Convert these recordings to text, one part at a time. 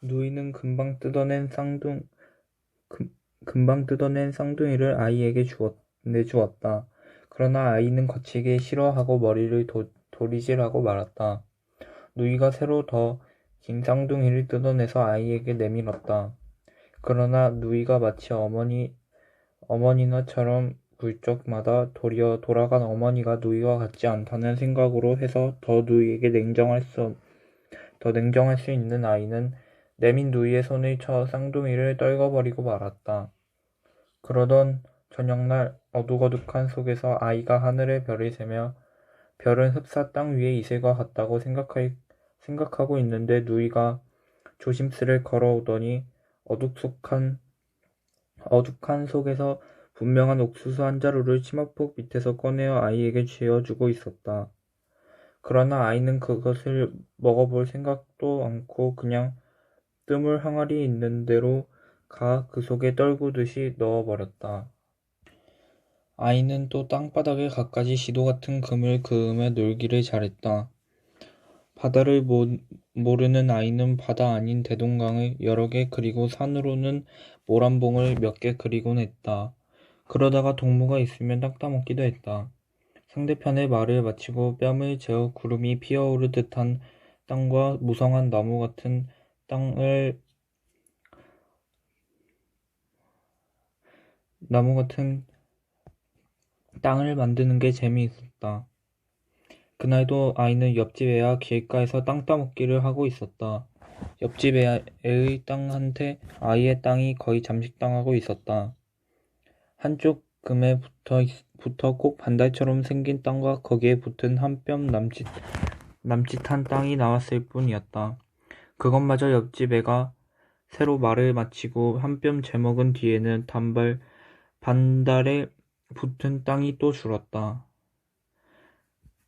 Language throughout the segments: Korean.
누이는 금, 금방 뜯어낸 쌍둥이를 아이에게 내주었다. 그러나 아이는 거치게 싫어하고 머리를 도리질하고 말았다. 누이가 새로 더 긴 쌍둥이를 뜯어내서 아이에게 내밀었다. 그러나 누이가 마치 어머니나처럼 굴적마다 도리어 돌아간 어머니가 누이와 같지 않다는 생각으로 해서 더 냉정할 수 있는 아이는 내민 누이의 손을 쳐 쌍둥이를 떨궈버리고 말았다. 그러던 저녁날 어둑어둑한 속에서 아이가 하늘의 별을 세며 별은 흡사 땅 위의 이슬과 같다고 생각하고 있는데 누이가 조심스레 걸어오더니 어둑한 속에서 분명한 옥수수 한 자루를 치마폭 밑에서 꺼내어 아이에게 쥐어주고 있었다. 그러나 아이는 그것을 먹어볼 생각도 않고 그냥 뜨물 항아리 있는 대로 그 속에 떨구듯이 넣어버렸다. 아이는 또 땅바닥에 갖가지 시도 같은 금을 그으며 놀기를 잘했다. 바다를 모르는 아이는 바다 아닌 대동강을 여러 개 그리고 산으로는 모란봉을 몇 개 그리곤 했다. 그러다가 동무가 있으면 땅 따먹기도 했다. 상대편의 말을 마치고 뺨을 재어 구름이 피어오르듯 한 땅과 무성한 나무 같은 땅을 만드는 게 재미있었다. 그날도 아이는 옆집 애와 길가에서 땅 따먹기를 하고 있었다. 옆집 애의 땅한테 아이의 땅이 거의 잠식당하고 있었다. 한쪽 금에 붙어 꼭 반달처럼 생긴 땅과 거기에 붙은 한 뼘 남짓한 땅이 나왔을 뿐이었다. 그것마저 옆집 애가 새로 말을 마치고 한 뼘 재먹은 뒤에는 반달에 붙은 땅이 또 줄었다.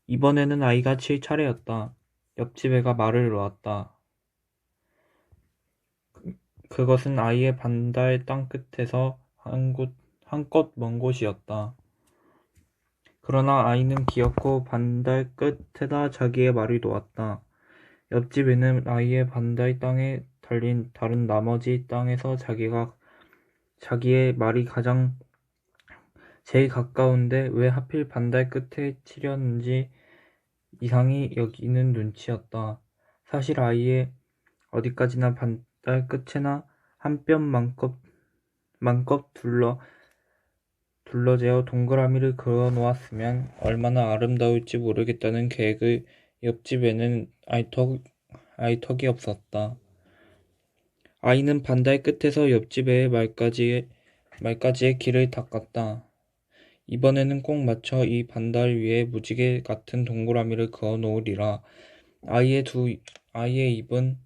이번에는 아이가 칠 차례였다. 옆집 애가 말을 놓았다. 그것은 아이의 반달 땅끝에서 한껏 먼 곳이었다. 그러나 아이는 기어코 반달 끝에다 자기의 말을 놓았다. 옆집 애는 아이의 반달 땅에 달린 다른 나머지 땅에서 자기의 말이 제일 가까운데 왜 하필 반달 끝에 치려는지 이상히 여기는 눈치였다. 사실 아이의 어디까지나 반달 끝에나 한 뼘만큼 둘러재어 동그라미를 그어 놓았으면 얼마나 아름다울지 모르겠다는 계획을 옆집에는 알턱이 없었다. 아이는 반달 끝에서 옆집의 말까지의 길을 닦았다. 이번에는 꼭 맞춰 이 반달 위에 무지개 같은 동그라미를 그어 놓으리라. 아이의 입은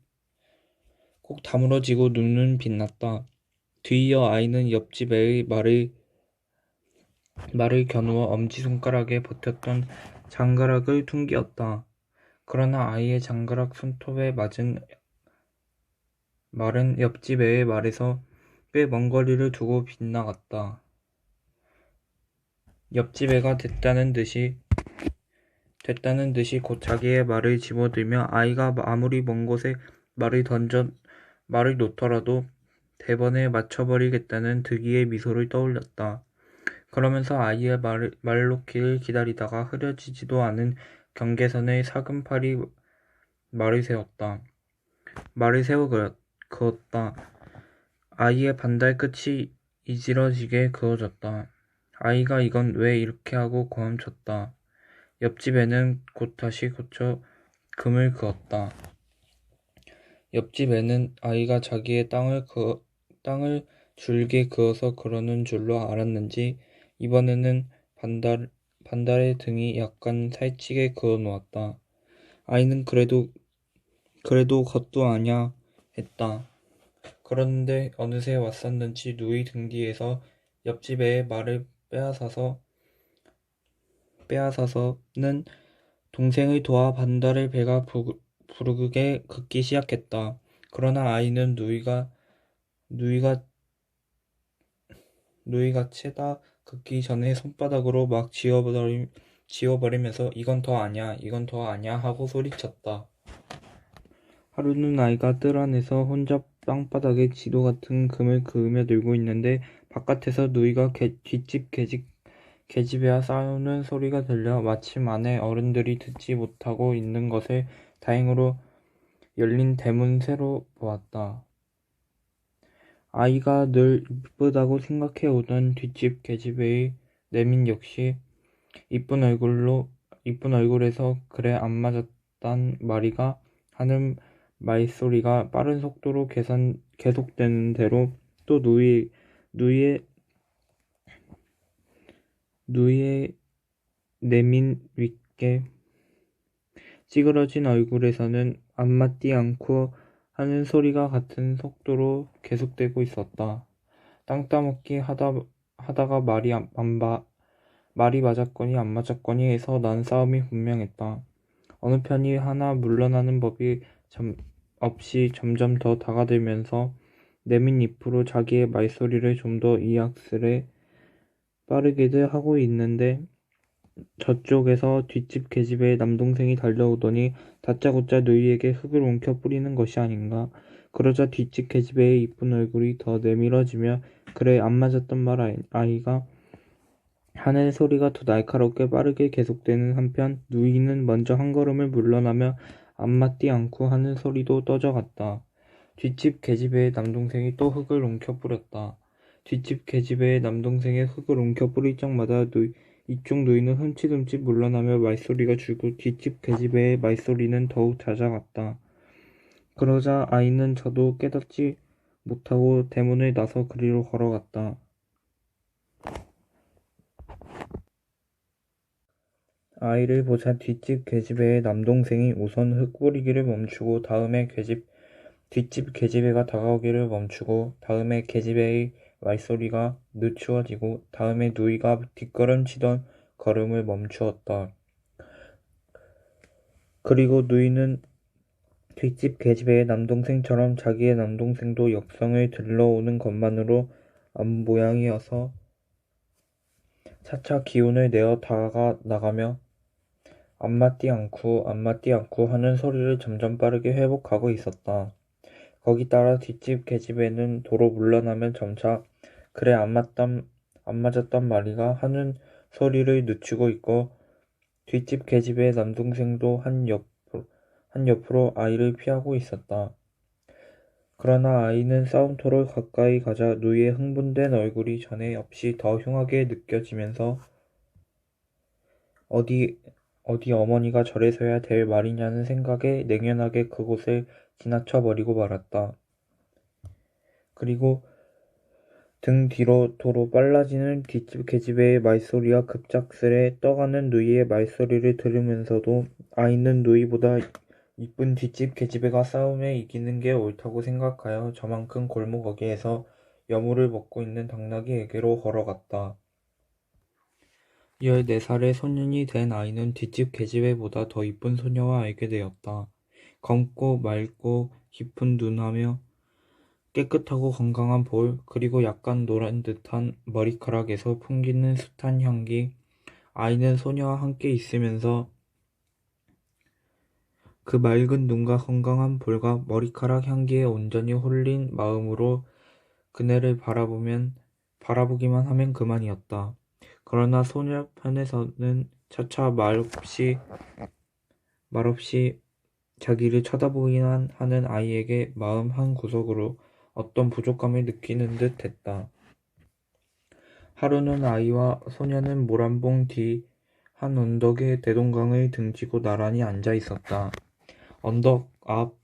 꼭 다물어지고 눈은 빛났다. 뒤이어 아이는 옆집 애의 말을 겨누어 엄지손가락에 버텼던 장가락을 퉁기었다. 그러나 아이의 장가락 손톱에 맞은 말은 옆집 애의 말에서 꽤 먼 거리를 두고 빗나갔다. 옆집 애가 됐다는 듯이 곧 자기의 말을 집어들며 아이가 아무리 먼 곳에 말을 놓더라도 대번에 맞춰버리겠다는 득이의 미소를 떠올렸다. 그러면서 아이의 말 놓기를 기다리다가 흐려지지도 않은 경계선에 사금팔이 말을 세워 그었다. 아이의 반달 끝이 이지러지게 그어졌다. 아이가 이건 왜 이렇게 하고 고함쳤다. 옆집 애는 곧 다시 고쳐 금을 그었다. 옆집 애는 아이가 자기의 땅을 줄게 그어서 그러는 줄로 알았는지 이번에는 반달의 등이 약간 살찌게 그어 놓았다. 아이는 그래도 것도 아냐 했다. 그런데 어느새 왔었는지 누이 등 뒤에서 옆집 애의 말을 빼앗아서는 동생을 도와 반달의 배가 부르게 긋기 시작했다. 그러나 아이는 누이가 채다 긋기 전에 손바닥으로 막 지워버리면서 이건 더 아냐 하고 소리쳤다. 하루는 아이가 뜰 안에서 혼자 땅바닥에 지도 같은 금을 그으며 놀고 있는데 바깥에서 누이가 뒷집 계집애와 싸우는 소리가 들려 마침 안에 어른들이 듣지 못하고 있는 것을 다행으로 열린 대문 새로 보았다. 아이가 늘 이쁘다고 생각해 오던 뒷집 계집애의 내민 역시 이쁜 얼굴에서 그래 안 맞았단 말이가 하는 말소리가 빠른 속도로 계속되는 대로 또 누이의 내민 윗게 찌그러진 얼굴에서는 안 맞디 않고 하는 소리가 같은 속도로 계속되고 있었다. 땅 따먹기 하다가 말이 맞았거니 안 맞았거니 해서 난 싸움이 분명했다. 어느 편이 하나 물러나는 법이 없이 점점 더 다가들면서 내민 입으로 자기의 말소리를 좀 더 이악스레 빠르게들 하고 있는데 저쪽에서 뒷집 계집애의 남동생이 달려오더니 다짜고짜 누이에게 흙을 옮겨 뿌리는 것이 아닌가. 그러자 뒷집 계집애의 이쁜 얼굴이 더 내밀어지며 그래 안 맞았던 말 아이가 하는 소리가 더 날카롭게 빠르게 계속되는 한편 누이는 먼저 한 걸음을 물러나며 안 맞디 않고 하는 소리도 떠져갔다. 뒷집 계집애의 남동생이 또 흙을 옮겨 뿌렸다. 뒷집 계집애의 남동생의 흙을 옮겨 뿌릴 적마다 이쪽 누이는 흠칫흠칫 물러나며 말소리가 줄고 뒷집 계집애의 말소리는 더욱 잦아갔다. 그러자 아이는 저도 깨닫지 못하고 대문을 나서 그리로 걸어갔다. 아이를 보자 뒷집 계집애의 남동생이 우선 흙 뿌리기를 멈추고 다음에 뒷집 계집애가 다가오기를 멈추고 다음에 계집애의 말소리가 늦추어지고 다음에 누이가 뒷걸음치던 걸음을 멈추었다. 그리고 누이는 뒷집 계집애의 남동생처럼 자기의 남동생도 역성을 들러오는 것만으로 앞모양이어서 차차 기운을 내어 다가 나가며 안 맞디 않고 하는 소리를 점점 빠르게 회복하고 있었다. 거기 따라 뒷집 계집애는 도로 물러나면 점차 그래 안 맞았단 말이가 하는 소리를 늦추고 있고 뒷집 계집애의 남동생도 한 옆으로 아이를 피하고 있었다. 그러나 아이는 싸움터로 가까이 가자 누이의 흥분된 얼굴이 전에 없이 더 흉하게 느껴지면서 어디 어머니가 저래서야 될 말이냐는 생각에 냉연하게 그곳을 지나쳐 버리고 말았다. 그리고 등 뒤로 도로 빨라지는 뒷집 계집애의 말소리와 급작스레 떠가는 누이의 말소리를 들으면서도 아이는 누이보다 이쁜 뒷집 계집애가 싸움에 이기는 게 옳다고 생각하여 저만큼 골목 어귀에서 여물을 먹고 있는 당나귀에게로 걸어갔다. 14살의 소년이 된 아이는 뒷집 계집애보다 더 이쁜 소녀와 알게 되었다. 검고 맑고 깊은 눈하며 깨끗하고 건강한 볼, 그리고 약간 노란 듯한 머리카락에서 풍기는 숱한 향기. 아이는 소녀와 함께 있으면서 그 맑은 눈과 건강한 볼과 머리카락 향기에 온전히 홀린 마음으로 그네를 바라보기만 하면 그만이었다. 그러나 소녀 편에서는 차차 말없이 자기를 쳐다보기만 하는 아이에게 마음 한구석으로 어떤 부족감을 느끼는 듯 했다. 하루는 아이와 소녀는 모란봉 뒤 한 언덕에 대동강을 등지고 나란히 앉아 있었다. 언덕 앞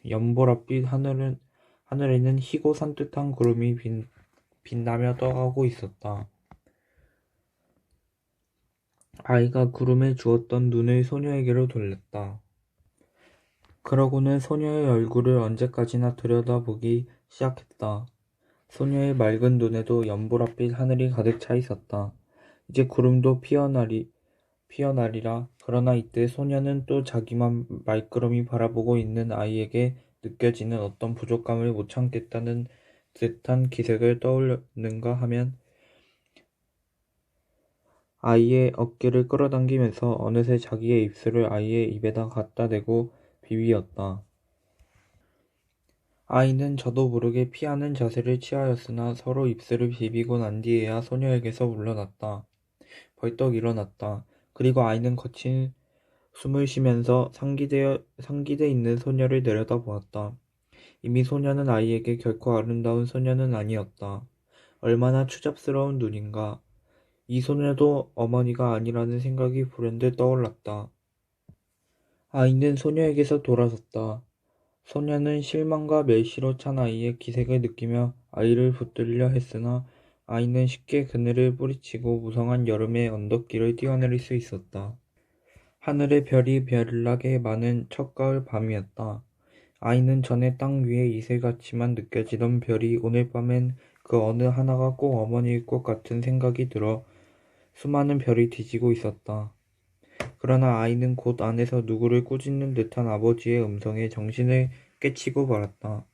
연보랏빛 하늘에는 희고 산뜻한 구름이 빛나며 떠가고 있었다. 아이가 구름에 주었던 눈을 소녀에게로 돌렸다. 그러고는 소녀의 얼굴을 언제까지나 들여다보기 시작했다. 소녀의 맑은 눈에도 연보랏빛 하늘이 가득 차 있었다. 이제 구름도 피어나리라. 그러나 이때 소녀는 또 자기만 말끄러미 바라보고 있는 아이에게 느껴지는 어떤 부족감을 못 참겠다는 듯한 기색을 떠올렸는가 하면 아이의 어깨를 끌어당기면서 어느새 자기의 입술을 아이의 입에다 갖다 대고 비비었다. 아이는 저도 모르게 피하는 자세를 취하였으나 서로 입술을 비비고 난 뒤에야 소녀에게서 물러났다. 벌떡 일어났다. 그리고 아이는 거친 숨을 쉬면서 상기돼 있는 소녀를 내려다보았다. 이미 소녀는 아이에게 결코 아름다운 소녀는 아니었다. 얼마나 추잡스러운 눈인가. 이 소녀도 어머니가 아니라는 생각이 불현듯 떠올랐다. 아이는 소녀에게서 돌아섰다. 소녀는 실망과 멸시로 찬 아이의 기색을 느끼며 아이를 붙들려 했으나 아이는 쉽게 그늘을 뿌리치고 무성한 여름의 언덕길을 뛰어내릴 수 있었다. 하늘의 별이 별나게 많은 첫 가을 밤이었다. 아이는 전에 땅 위에 이슬같이만 느껴지던 별이 오늘 밤엔 그 어느 하나가 꼭 어머니일 것 같은 생각이 들어 수많은 별이 뒤지고 있었다. 그러나 아이는 곧 안에서 누구를 꾸짖는 듯한 아버지의 음성에 정신을 깨치고 말았다.